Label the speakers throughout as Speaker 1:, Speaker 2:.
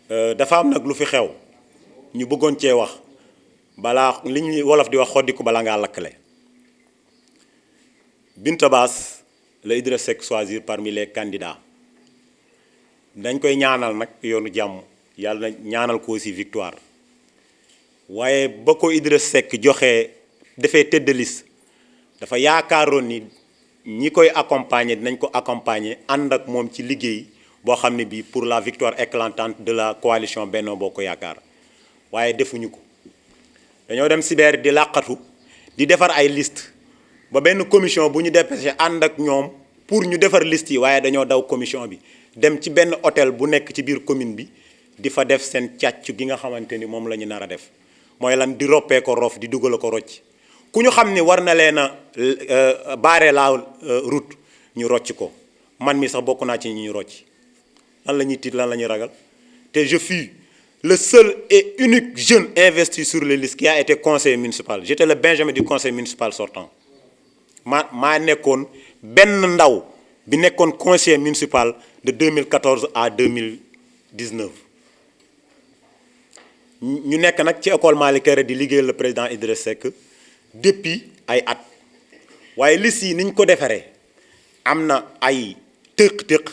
Speaker 1: dafa am nag lu fi xew ñu bëggoon cee wax balaa li ñuy wolof di wax xoddiku bala ngaa lakkale. Binta Bass la Idrissa Seck choisir parmi les candidats dañ koy ñaanal nag yoonu jàmm yàlla ñaanal ko aussi victoire waaye ba ko Idrissa Seck joxe defee tête de liste dafa yaakaaroon ni ñi koy accompagner dinañ ko accompagner ànd ak moom ci liggéey boo xam ne bii pour la victoire éclatante de la coalition Benno Bokk Yaakaar waaye defuñu ko dañoo dem cyber di làqatu di defar ay liste ba benn commission bu ñu dépêché ànd ak ñoom pour ñu defar liste yi waaye dañoo daw commission bi dem ci benn hôtel bu nekk ci biir commune bi di fa def seen càcc gi nga xamante ni moom la ñu nar a def mooy lan di roppee ko rof di dugal ko rocc ku ñu xam ni war na leen a barrer la route ñu rocc ko man mi sax bokk naa ci ñi ñu rocc lan la ñuy tiit lan la ñuy ragal te je fus le seul et unique jeune investi sur les listes qui a été conseiller municipal j'étais le benjamin du conseil municipal sortant maa nekkoon benn ndaw bi nekkoon conseiller municipal de 2014 à 2019 ñu nekk nag ci école Malick Kéré di liggéeyal le président Idrissa Seck depuis ay at waaye liste yi niñ ko defaree am na ay tëq-tëq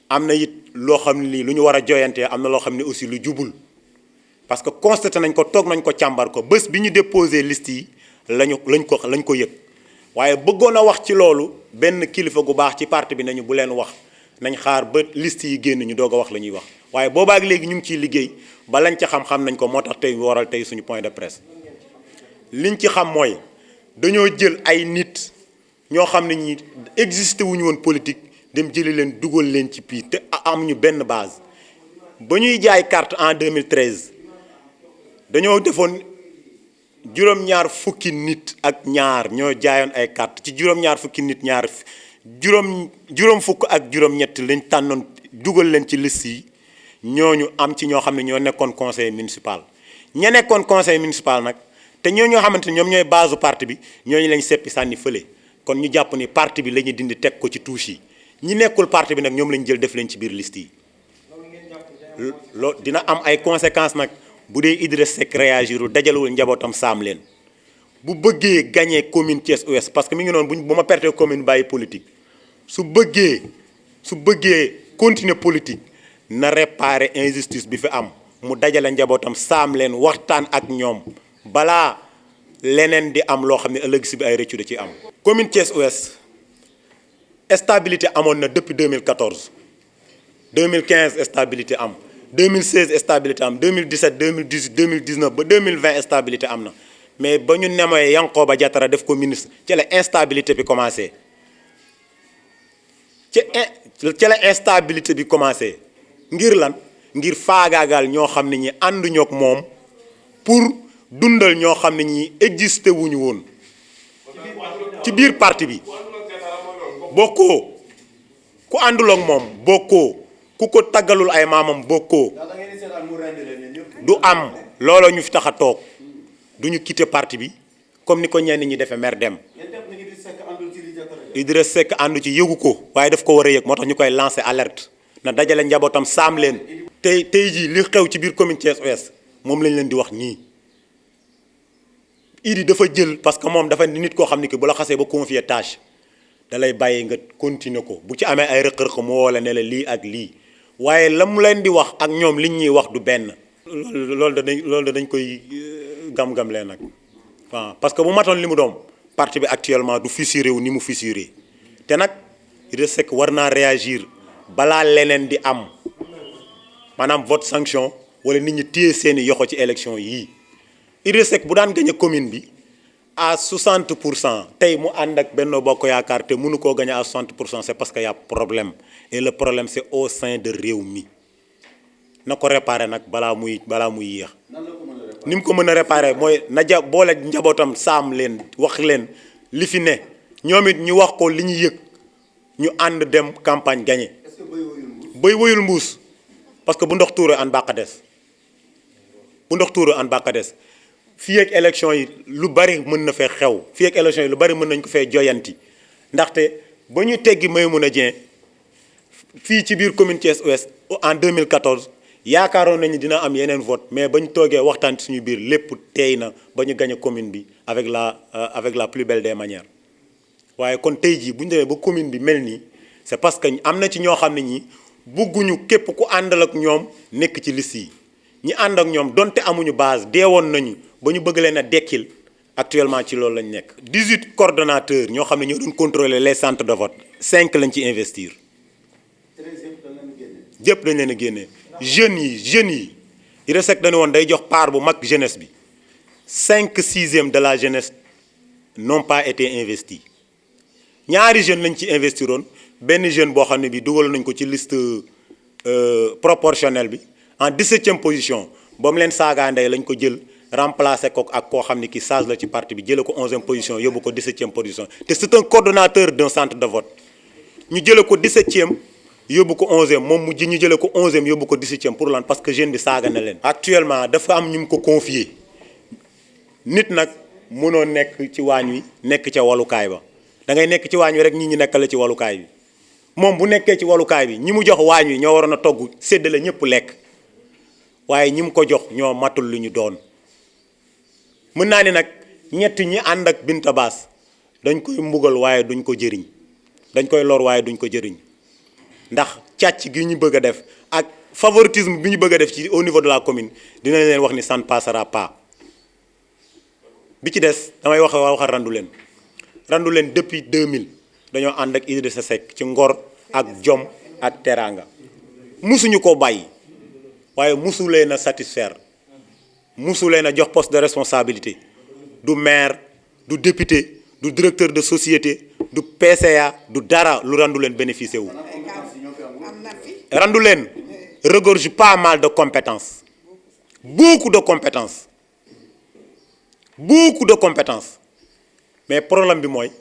Speaker 1: am na it loo xam ne lii lu ñu war a joyantee am na loo xam ne aussi lu jubul parce que constaté nañ ko toog nañ ko càmbar ko bés bi ñu déposé liste yi lañ ko yëg waaye bëggoon a wax ci loolu benn kilifa gu baax ci parti bi nañu bu leen wax nañ xaar ba liste yi génn ñu doog a wax la ñuy wax waaye boobaak léegi ñu ngi ciy liggéey ba lañ ca xam-xam nañ ko moo tax tey waral tey suñu point de presse liñ ci xam mooy dañoo jël ay nit ñoo xam ne ñi existé wuñu woon politique dem jëli leen dugal leen ci pii te amuñu benn base ba ñuy jaay carte en 2013 dañoo defoon juróom-ñaar fukki nit ak ñaar ñoo jaayoon ay carte ci juróom-ñaar fukki nit ñaar juróom fukk ak juróom-ñett lañ tànnoon dugal leen ci liste yi ñooñu am ci ñoo xam ne ñoo nekkoon conseil municipal ña nekkoon conseil municipal nag te ñoo xamante ni ñoom ñooy base parti bi ñooñu lañ seppi sànni fële kon ñu jàpp ni parti bi la ñuy dindi teg ko ci touche yi ñi nekkul parti bi nag ñoom lañ jël def leen ci biir liste yi loolu dina am ay conséquences nag bu dee Idrissa Seck réagirul dajalewul njabootam saam leen bu bëggee gagné commune Thiès Ouest parce que mi ngi noonu bu ma perte commune bàyyi politique su bëggee continuer politique na réparer injustice bi fi am mu dajale njabootam saam leen waxtaan ak ñoom balaa leneen di am loo xam ne ëllëg si bi ay rëccu da ci am. commune Thiès Ouest stabilité amoon na depuis 2014 2015 stabilité am 2016 stabilité am 2017 2018 2019 ba 2020 stabilité am na mais ba ñu nemee Yankhoba Diattara def ko ministre ci la instabilité bi commencé ci la instabilité bi commencé ngir lan ngir faagaagal ñoo xam ne ñi ànduñoo ak moom pour dundal ñoo xam ne ñi existé wuñu woon ci biir parti bi bokkoo ku àndul ak moom bokkoo ku ko taggalul ay maamam bokkoo du am looloo ñu fi tax a toog du ñu quitter parti bi comme ni ko ñenn ñi defee mer dem Idrissa Seck àndu ci yëgu ko waaye daf ko war a yëg moo tax ñu koy lancer alerte na dajale njabootam saam leen tey jii li xew ci biir commune Thiès Ouest moom lañ leen di wax nii Idi dafa jël parce que moom dafa nit koo xam ne ki bu la xasee ba confier tâche da lay bàyyi nga continuer ko bu ci amee ay rëq-rëq mu woo la ne la lii ak lii waaye la mu leen di wax ak ñoom liñ ñuy wax du benn. loolu dañ koy gam-gam leen nag waaw parce que bu matoon li mu doom parti bi actuellement du fissuré wu ni mu fissuré te nag Idrissa Seck war naa réagir balaa leneen di am maanaam vote sanction wala nit ñi téye seeni yoxo ci élection yii Idrissa Seck bu daan gagné commune bi à 60% tey mu ànd ak Benno Bokk Yaakaar te mënu koo gagné à 60% c'est parce que y a problème et le problème c'est au sein de réew mi na ko réparer nag balaa muy yéex ni mu ko mën a réparer mooy na boole njabootam saam leen wax leen li fi ne ñoom it ñu wax ko li ñu yëg ñu ànd dem campagne gagné bëy woyul mbuus parce que bu ndox tuure an bàqa des fii ak élection yi lu bari mën na fee xew fii ak élection yi lu bari mën nañ ko fee joyanti ndaxte ba ñuy teggi Maïmouna Dieng fii ci biir commune Thiès Ouest en 2014 yaakaaroon nañu dina am yeneen vote mais ba ñu toogee waxtaan suñu biir lépp teey na ba ñu gagné commune bi avec la plus belle des manières waaye kon tey jii bu ñu demee ba commune bi mel nii c'est parce que am na ci ñoo xam ne ñi bugguñu képp ku àndal ak ñoom nekk ci liste yi ñi ànd ak ñoom donte amuñu base deewoon nañu ba ñu bëgg leen a dekkil actuellement ci loolu lañ nekk. 18 coordonnateurs ñoo xam ne ñoo doon contrôler les centres de vote 5 lañ ci investir. jëpp dañ leen a génne jeunes yi Idrissa Seck dañu woon day jox part bu mag jeunesse bi 5/6 de la jeunesse n'ont pas été investis ñaari jeunes lañ ci investiroon benn jeune boo xam ne bi dugal nañ ko ci liste proportionnelle bi en 17e position ba mu leen saagaa ndey lañ ko jël remplacé ko ak koo xam ne ki sage la ci parti bi jëlee ko 11e position yóbbu ko 17e position te c'est un coordonnateur d'un centre de vote ñu jëlee ko 17e yóbbu ko 11e moom mu ñu jëlee ko 11e yóbbu ko 17e pour lan parce que jeune bi saaga na leen. actuellement dafa am ñu mu ko confier nit nag mënoo nekk ci waañ wi nekk ca walukaay ba da ngay nekk ci waañ wi rek ñi ñu nekkale ci walukaay bi moom bu nekkee ci walukaay bi ñi mu jox waañ wi ñoo waroon a togg séddale ñëpp lekk waaye ñi mu ko jox ñoo matul lu ñu doon. mën naa ni nag ñett ñi ànd ak Binta Bass dañ koy mbugal waaye duñ ko jëriñ dañ koy lor waaye duñ ko jëriñ ndax càcc gi ñu bëgg a def ak favoritisme bi ñu bëgg a def ci au niveau de la commune dinañ leen wax ni ça ne passera pas. bi ci des damay waxal randu leen depuis 2000 dañoo ànd ak Idrissa Seck ci ngor ak jom ak teraanga musuñu ko bàyyi waaye musu leen a satisfaire musu leen a jox poste de responsabilité du maire du député du directeur de société du PCA du dara lu randu leen bénéficié wu. randu leen regorge pas mal de compétences beaucoup de compétences mais problème bi mooy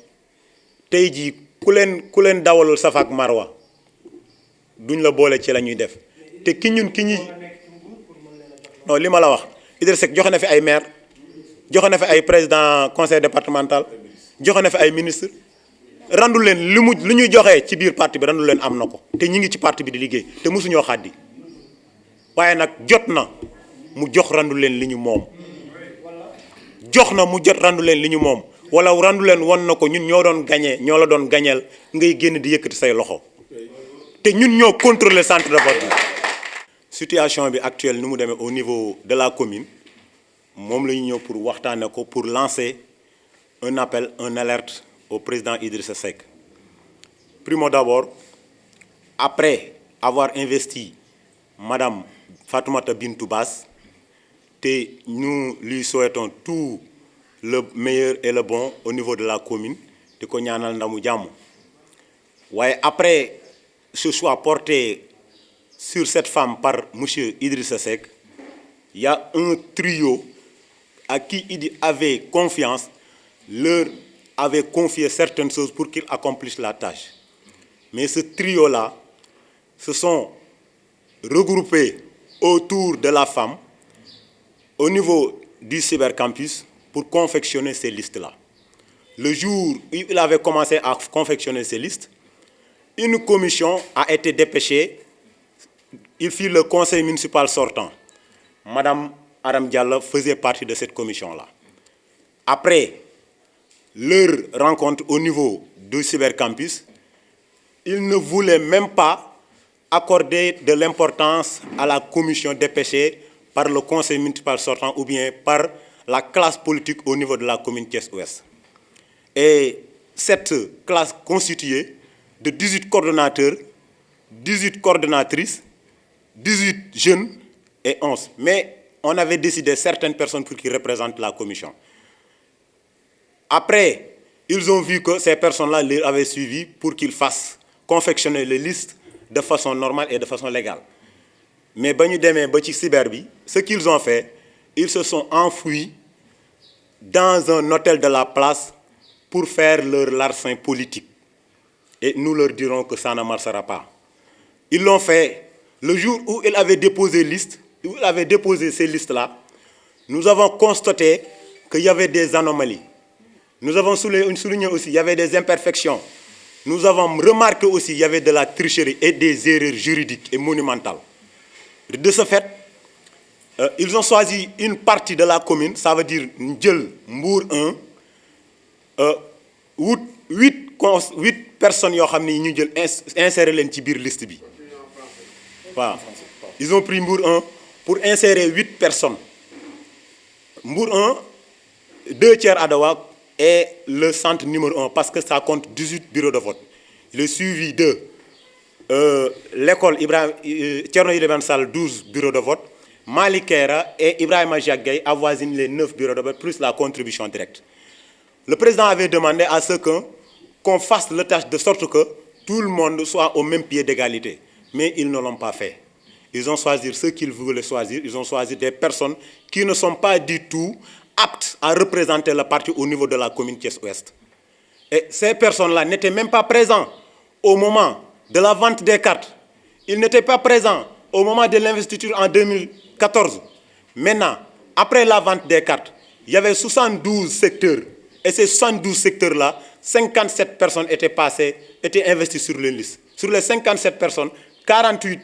Speaker 1: tey jii ku leen dawalul Safa ak Marwa duñ la boole ci la ñuy def te ki ñi non li ma la wax Idrissa Seck joxe na fi ay maire joxe na fi ay président conseil départemental joxe na fi ay ministre randu leen li ñuy joxe ci biir parti bi randu leen am na ko te ñi ngi ci parti bi di liggéey te mosuñoo xàddi waaye nag jot na mu jox randu leen li ñu moom randu leen li ñu moom wala randu leen won na ko ñun ñoo la doon gañeel ngay génn di yëkkati say loxo te ñun ñoo contrôler centre de vote bi. situation bi actuelle ni mu demee au niveau de la commune moom la ñu ñëw pour waxtaane ko pour lancer un appel un alerte au président Idrissa Seck. Primo d'abord, après avoir investi Madame Fatoumata Bintou Bass, nous lui souhaitons tout le meilleur et le bon au niveau de la commune de Konyanal Ndamou. Ouais, après ce choix porté sur cette femme par M. Idrissa Seck, il y a un trio à qui il avait confiance, leur avait confié certaines choses pour qu'ils accomplissent la tâche. Mais ce trio-là se sont regroupés autour de la femme au niveau du cybercampus pour confectionner ces listes-là. Le jour où il avait commencé à confectionner ces listes, une commission a été dépêchée. Il fit le conseil municipal sortant. Madame Aram Diallo faisait partie de cette commission-là. Après leur rencontre au niveau du cybercampus, ils ne voulaient même pas accorder de l'importance à la commission dépêchée par le conseil municipal sortant ou bien par la classe politique au niveau de la commune Thiès-Ouest. Et cette classe constituée de 18 coordonnateurs, 18 coordonnatrices, 18 jeunes et 11. Mais on avait décidé certaines personnes pour qu'ils représentent la commission. Après, ils ont vu que ces personnes-là les avaient suivis pour qu'ils fassent confectionner les listes de façon normale et de façon légale. Mais ce qu'ils ont fait, ils se sont enfouis dans un hôtel de la place pour faire leur larcin politique. Et nous leur dirons que ça ne marchera pas. Ils l'ont fait le jour où ils avaient déposé ces listes-là. Nous avons constaté qu'il y avait des anomalies. Nous avons souligné aussi qu'il y avait des imperfections. Nous avons remarqué aussi qu'il y avait de la tricherie et des erreurs juridiques et monumentales. De ce fait, ils ont choisi une partie de la commune, ça veut dire Ndjel, Mbour 1, 8 personnes qui ont inséré dans la liste. Voilà. Ils ont pris Mbour 1 pour insérer 8 personnes. Mbour 1, 2 tiers Adawa est le centre numéro 1 parce que ça compte 18 bureaux de vote. Le suivi de l'école Thierno Ibrahim Sall, 12 bureaux de vote. Malikera et Ibrahima Jagay avoisinent les 9 bureaux de vote plus la contribution directe. Le président avait demandé à ce qu'on fasse le tâche de sorte que tout le monde soit au même pied d'égalité. Mais ils ne l'ont pas fait. Ils ont choisi ceux qu'ils voulaient choisir. Ils ont choisi des personnes qui ne sont pas du tout aptes à représenter le parti au niveau de la commune Thiès-Ouest. Et ces personnes-là n'étaient même pas présentes au moment de la vente des cartes. Ils n'étaient pas présents au moment de l'investiture en 2014. Maintenant, après la vente des cartes, il y avait 72 secteurs. Et ces 72 secteurs-là, 57 personnes étaient investies sur les listes. Sur les 57 personnes, 48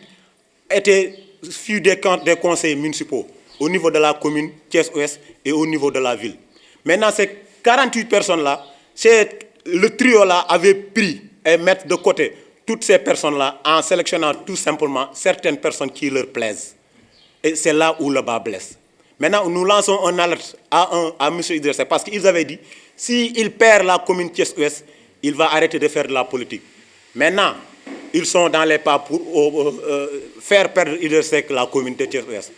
Speaker 1: étaient issus des conseils municipaux au niveau de la commune Thiès-Ouest et au niveau de la ville. Maintenant, ces 48 personnes-là, le trio-là avait pris et mis de côté toutes ces personnes-là en sélectionnant tout simplement certaines personnes qui leur plaisent. Et c'est là où le bas blesse. Maintenant, nous lançons un alerte à M. Idriss Seck parce qu'ils avaient dit s'il perd la commune Thiès-Ouest, il va arrêter de faire de la politique. Maintenant, ils sont dans les pas pour faire perdre Idriss Seck la commune de Thiès-Ouest.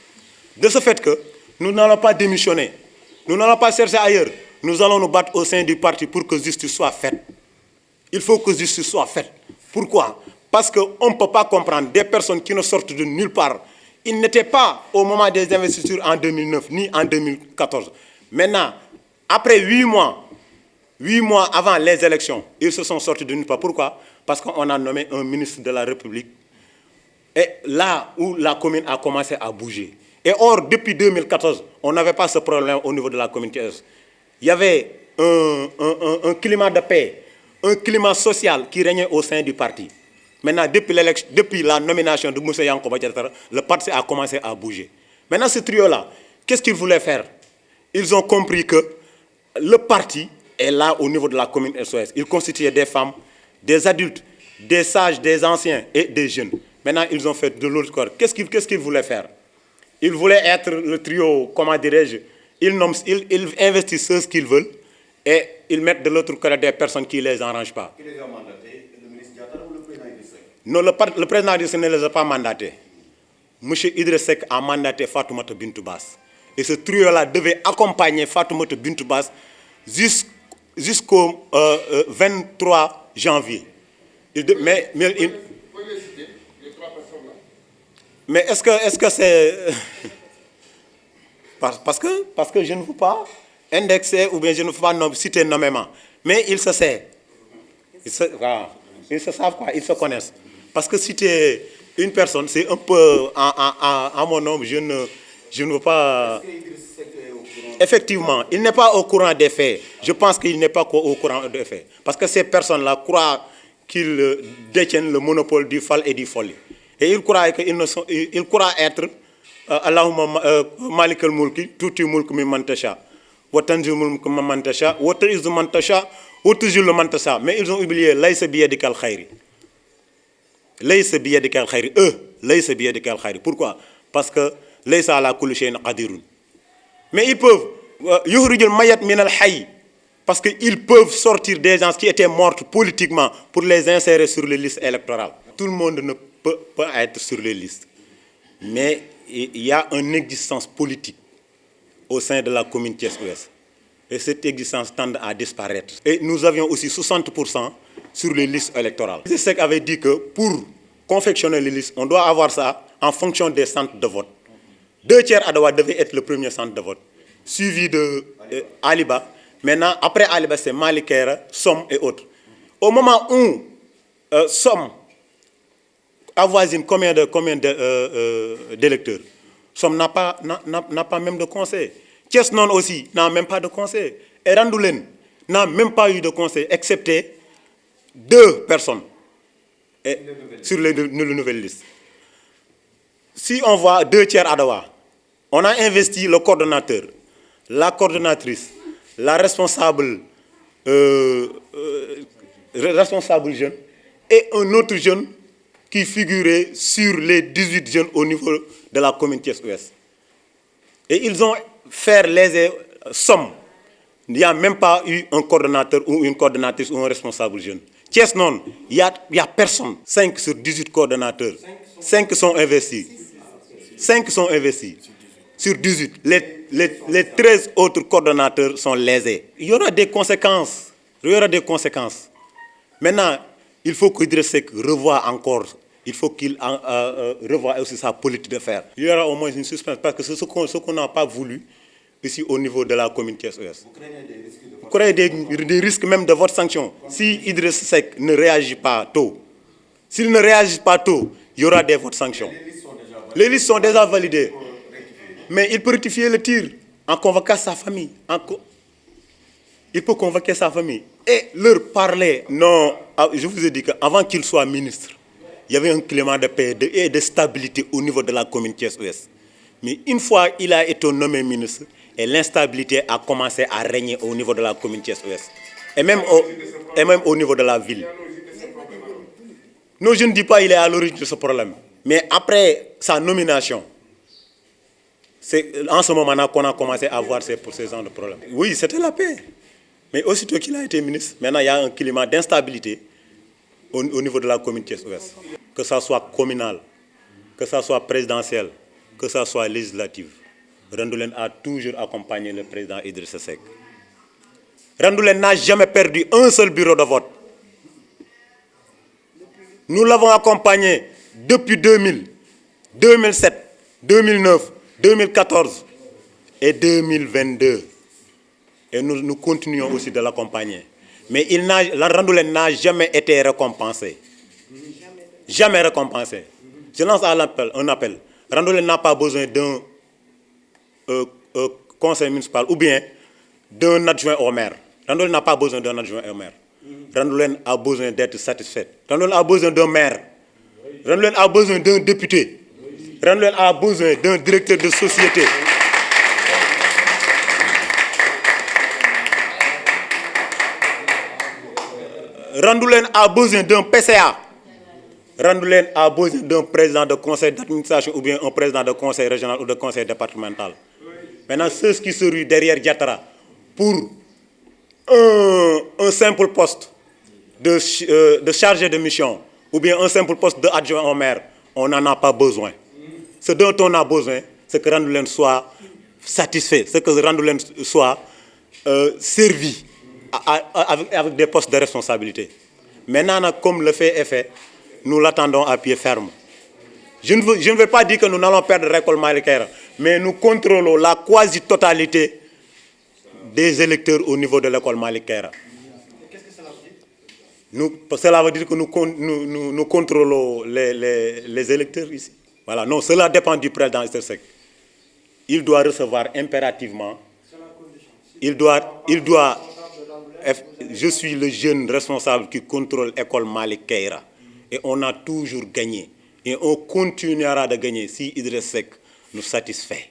Speaker 1: De ce fait que nous n'allons pas démissionner, nous n'allons pas chercher ailleurs, nous allons nous battre au sein du parti pour que justice soit faite. Il faut que justice soit faite. Pourquoi? Parce qu'on ne peut pas comprendre des personnes qui ne sortent de nulle part. Ils n'étaient pas au moment des investitures en 2009 ni en 2014. Maintenant, après 8 mois avant les élections, ils se sont sortis de nulle part. Pourquoi? Parce qu'on a nommé un ministre de la République. Et là où la commune a commencé à bouger. Et or, depuis 2014, on n'avait pas ce problème au niveau de la commune. Il y avait un climat de paix, un climat social qui régnait au sein du parti. Maintenant, depuis la nomination de Moussa Yankoba Diattara, le parti a commencé à bouger. Maintenant, ce trio-là, qu'est-ce qu'ils voulaient faire? Ils ont compris que le parti est là au niveau de la commune SOS. Il constituait des femmes, des adultes, des sages, des anciens et des jeunes. Maintenant, ils ont fait de l'autre corps. Qu'est-ce qu'ils voulaient faire? Ils voulaient être le trio, comment dirais-je, ils investissent ce qu'ils veulent et ils mettent de l'autre côté des personnes qui ne les arrangent pas.
Speaker 2: Qui les a mandatés, le ministre Diattara ou le président Idriss Seck?
Speaker 1: Non, le président Idriss Seck ne les a pas mandatés. M. Idriss Seck a mandaté Fatoumata Bintou Basse. Et ce trio-là devait accompagner Fatoumata Bintou Basse jusqu'au 23 janvier. Mais est-ce que c'est... parce que je ne veux pas indexer ou bien je ne veux pas citer nommément. Mais ils se savent. Ils se savent quoi, ils se connaissent. Parce que citer une personne, c'est un peu à mon nom, je ne veux pas... Effectivement, il n'est pas au courant des faits. Je pense qu'il n'est pas au courant des faits. Parce que ces personnes-là croient qu'ils détiennent le monopole du fal et du folie. Et ils croient être Allahumma Malik al-Mulki, tuti mulk mi mantasha, wa tanzi mulk mi mantasha, wa tu'izzu man tasha, wa tuzillu man tasha. Mais ils ont oublié laysa biyadikal khayri. Laysa biyadikal khayri. Laysa biyadikal khayri. Pourquoi? Parce que laysa ala kulli shay'in qadirun. Mais ils peuvent yukhrijul mayat min al-hayy. Parce qu'ils peuvent sortir des gens qui étaient morts politiquement pour les insérer sur les listes électorales. Tout le monde ne peut pas être sur les listes. Mais il y a une existence politique au sein de la commune Thiès-Ouest. Et cette existence tend à disparaître. Et nous avions aussi 60% sur les listes électorales. Idriss Seck avait dit que pour confectionner les listes, on doit avoir ça en fonction des centres de vote. 2 tiers Adawa devait être le premier centre de vote, suivi de Aliba. Maintenant, après Aliba, c'est Malikera, Somme et autres. Au moment où Somme avoisine combien d'électeurs? Somme n'a pas même de conseil. Thiès non aussi n'a même pas de conseil. Et Randoulen n'a même pas eu de conseil, excepté 2 personnes sur les nouvelles listes. Si on voit 2 tiers Adawa, on a investi le coordonnateur, la coordonnatrice, la responsable jeune et un autre jeune qui figurait sur les 18 jeunes au niveau de la commune Thiès-Ouest. Et ils ont fait les sommes. Il n'y a même pas eu un coordonnateur ou une coordonnatrice ou un responsable jeune. Thiès, non, il y a personne. 5 sur 18 coordonnateurs. 5 sont investis. 5 sont investis. Sur 18. Les 13 autres coordonnateurs sont lésés. Il y aura des conséquences. Il y aura des conséquences. Maintenant, il faut qu'Idriss Seck revoie encore. Il faut qu'il revoie aussi sa politique de faire. Il y aura au moins une suspension parce que c'est ce qu'on n'a pas voulu ici au niveau de la commune Thiès-Ouest. Vous craignez des risques même de votre sanction. Si Idriss Seck ne réagit pas tôt, s'il ne réagit pas tôt, il y aura des votes sanctions. Les listes sont déjà validées. Mais il peut rectifier le tir en convoquant sa famille. Il peut convoquer sa famille et leur parler. Non, je vous ai dit qu'avant qu'il soit ministre, il y avait un climat de paix et de stabilité au niveau de la commune Thiès-Ouest. Mais une fois qu'il a été nommé ministre, et l'instabilité a commencé à régner au niveau de la commune Thiès-Ouest. Et même au niveau de la ville. Non, je ne dis pas qu'il est à l'origine de ce problème. Mais après sa nomination, c'est en ce moment-là qu'on a commencé à voir ces genre de problèmes. Oui, c'était la paix. Mais aussitôt qu'il a été ministre, maintenant il y a un climat d'instabilité au niveau de la commune Thiès-Ouest. Que ça soit communal, que ça soit présidentiel, que ça soit législatif. Randoulène a toujours accompagné le président Idriss Seck. Randoulène n'a jamais perdu un seul bureau de vote. Nous l'avons accompagné depuis 2000, 2007, 2009, 2014 et 2022. Et nous continuons aussi de l'accompagner. Mais Randoulène n'a jamais été récompensé. Jamais récompensé. Je lance un appel. Randoulène n'a pas besoin d'un conseil municipal ou bien d'un adjoint au maire. Randoulène n'a pas besoin d'un adjoint au maire. Randoulène a besoin d'être satisfait. Randoulène a besoin d'un maire. Randoulène a besoin d'un député. Randoulène a besoin d'un directeur de société. Randoulène a besoin d'un PCA. Randoulène a besoin d'un président de conseil d'administration ou bien un président de conseil régional ou de conseil départemental. Maintenant, ceux qui se ruent derrière Diatara pour un simple poste de chargé de mission ou bien un simple poste d'adjoint au maire, on n'en a pas besoin. Ce dont on a besoin, c'est que Randoulène soit satisfait, c'est que Randoulène soit servi avec des postes de responsabilité. Maintenant, comme le fait est fait, nous l'attendons à pied ferme. Je ne veux pas dire que nous n'allons perdre l'école Malick Keïra, mais nous contrôlons la quasi-totalité des électeurs au niveau de l'école Malick Keïra.
Speaker 2: Qu'est-ce que cela veut dire?
Speaker 1: Cela veut dire que nous contrôlons les électeurs ici. Voilà, non, cela dépend du président Idriss Seck. Il doit recevoir impérativement. Je suis le jeune responsable qui contrôle l'école Malick Keïra. Et on a toujours gagné. Et on continuera de gagner si Idriss Seck nous satisfait.